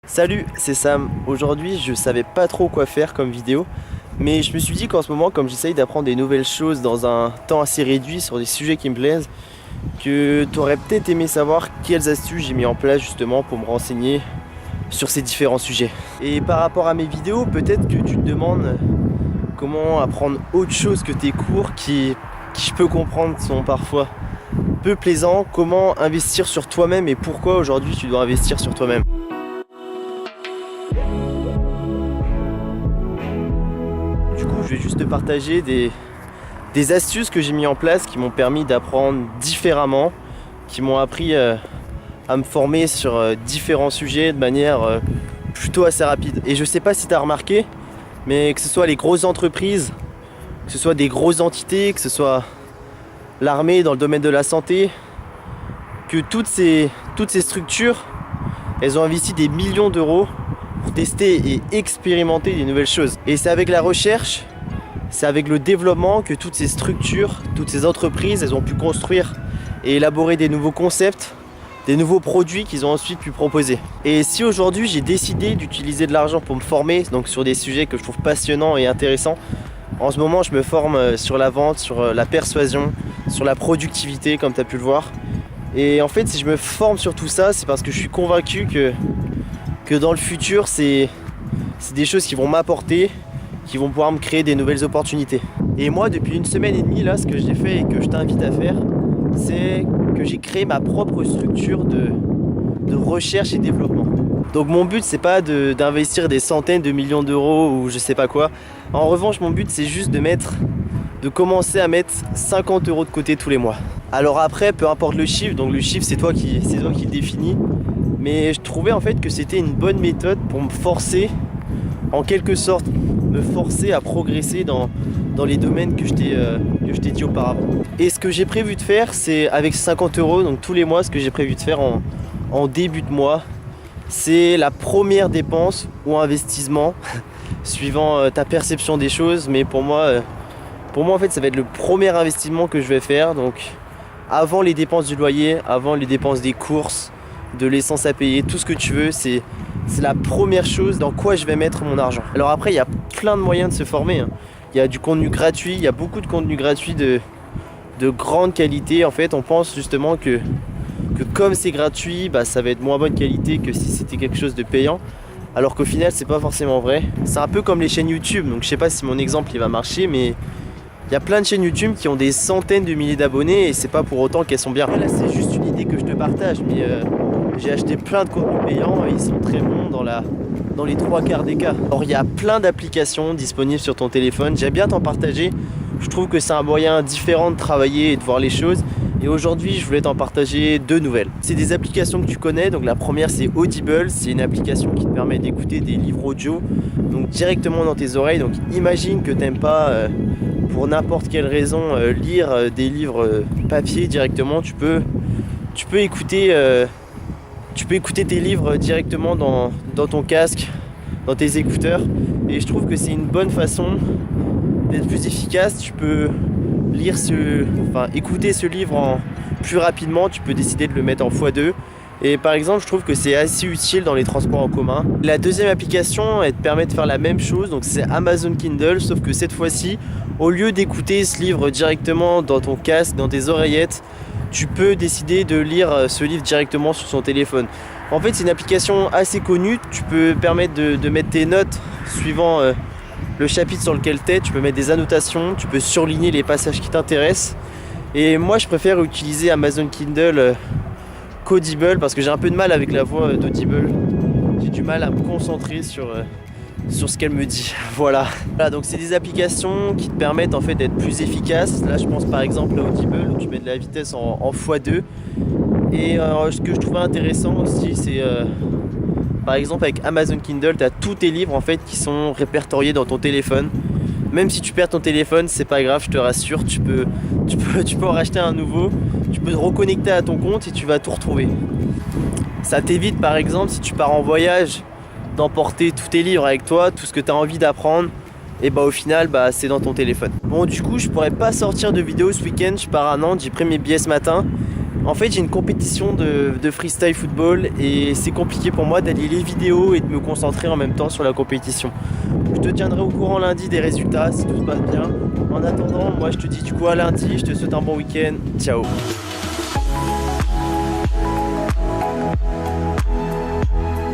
Salut, c'est Sam. Aujourd'hui, je savais pas trop quoi faire comme vidéo, mais je me suis dit qu'en ce moment, comme j'essaye d'apprendre des nouvelles choses dans un temps assez réduit sur des sujets qui me plaisent, que t'aurais peut-être aimé savoir quelles astuces j'ai mis en place justement pour me renseigner sur ces différents sujets. Et par rapport à mes vidéos, peut-être que tu te demandes comment apprendre autre chose que tes cours qui je peux comprendre sont parfois peu plaisants, comment investir sur toi-même et pourquoi aujourd'hui tu dois investir sur toi-même. Du coup, je vais juste te partager des astuces que j'ai mis en place qui m'ont permis d'apprendre différemment, qui m'ont appris à me former sur différents sujets de manière plutôt assez rapide. Et je sais pas si tu as remarqué, mais que ce soit les grosses entreprises, que ce soit des grosses entités, que ce soit l'armée dans le domaine de la santé, que toutes ces structures, elles ont investi des millions d'euros pour tester et expérimenter des nouvelles choses. Et c'est avec la recherche, c'est avec le développement que toutes ces structures, toutes ces entreprises, elles ont pu construire et élaborer des nouveaux concepts, des nouveaux produits qu'ils ont ensuite pu proposer. Et si aujourd'hui j'ai décidé d'utiliser de l'argent pour me former, donc sur des sujets que je trouve passionnants et intéressants, en ce moment je me forme sur la vente, sur la persuasion, sur la productivité comme tu as pu le voir. Et en fait si je me forme sur tout ça, c'est parce que je suis convaincu que dans le futur c'est des choses qui vont m'apporter, qui vont pouvoir me créer des nouvelles opportunités. Et moi depuis une semaine et demie là, ce que j'ai fait et que je t'invite à faire, c'est que j'ai créé ma propre structure de recherche et développement. Donc mon but c'est pas d'investir des centaines de millions d'euros ou je sais pas quoi. En revanche mon but c'est juste de commencer à mettre 50 euros de côté tous les mois. Alors après peu importe le chiffre, donc le chiffre c'est toi qui le définis. Mais je trouvais en fait que c'était une bonne méthode pour me forcer, en quelque sorte, me forcer à progresser dans les domaines que je t'ai dit auparavant. Et ce que j'ai prévu de faire, c'est avec 50 euros, donc tous les mois, ce que j'ai prévu de faire en début de mois, c'est la première dépense ou investissement, suivant ta perception des choses. Mais pour moi en fait, ça va être le premier investissement que je vais faire, donc avant les dépenses du loyer, avant les dépenses des courses, de l'essence à payer, tout ce que tu veux, c'est la première chose dans quoi je vais mettre mon argent. Alors après, il y a plein de moyens de se former. Il y a du contenu gratuit, il y a beaucoup de contenu gratuit de grande qualité. En fait, on pense justement que comme c'est gratuit, ça va être moins bonne qualité que si c'était quelque chose de payant. Alors qu'au final, c'est pas forcément vrai. C'est un peu comme les chaînes YouTube. Donc je sais pas si mon exemple il va marcher, mais il y a plein de chaînes YouTube qui ont des centaines de milliers d'abonnés et c'est pas pour autant qu'elles sont bien. Là, c'est juste une idée que je te partage, mais j'ai acheté plein de contenus payants et ils sont très bons dans les trois quarts des cas. Alors il y a plein d'applications disponibles sur ton téléphone, j'aime bien t'en partager. Je trouve que c'est un moyen différent de travailler et de voir les choses. Et aujourd'hui je voulais t'en partager deux nouvelles. C'est des applications que tu connais, donc la première c'est Audible, c'est une application qui te permet d'écouter des livres audio donc directement dans tes oreilles. Donc imagine que t'aimes pas pour n'importe quelle raison lire des livres papier directement, tu peux écouter tes livres directement dans ton casque, dans tes écouteurs. Et je trouve que c'est une bonne façon d'être plus efficace. Tu peux écouter ce livre plus rapidement. Tu peux décider de le mettre en x2. Et par exemple, je trouve que c'est assez utile dans les transports en commun. La deuxième application, elle te permet de faire la même chose. Donc c'est Amazon Kindle, sauf que cette fois-ci, au lieu d'écouter ce livre directement dans ton casque, dans tes oreillettes, tu peux décider de lire ce livre directement sur son téléphone. En fait, c'est une application assez connue. Tu peux permettre de mettre tes notes suivant le chapitre sur lequel tu es. Tu peux mettre des annotations, tu peux surligner les passages qui t'intéressent. Et moi, je préfère utiliser Amazon Kindle qu'Audible parce que j'ai un peu de mal avec la voix d'Audible. J'ai du mal à me concentrer sur ce qu'elle me dit. Voilà, donc c'est des applications qui te permettent en fait d'être plus efficace. Là je pense par exemple à Audible où tu mets de la vitesse en x2. Et ce que je trouvais intéressant aussi c'est par exemple avec Amazon Kindle, tu as tous tes livres en fait qui sont répertoriés dans ton téléphone. Même si tu perds ton téléphone, c'est pas grave, je te rassure, tu peux en racheter un nouveau, tu peux te reconnecter à ton compte et tu vas tout retrouver. Ça t'évite par exemple si tu pars en voyage d'emporter tous tes livres avec toi, tout ce que tu as envie d'apprendre, et au final c'est dans ton téléphone. Bon, du coup je pourrais pas sortir de vidéo ce week-end, je pars à Nantes, j'ai pris mes billets ce matin En fait, j'ai une compétition de freestyle football et c'est compliqué pour moi d'allier les vidéos et de me concentrer en même temps sur la compétition. Je te tiendrai au courant lundi des résultats si tout se passe bien. En attendant, moi je te dis du coup à lundi, je te souhaite un bon week-end. Ciao.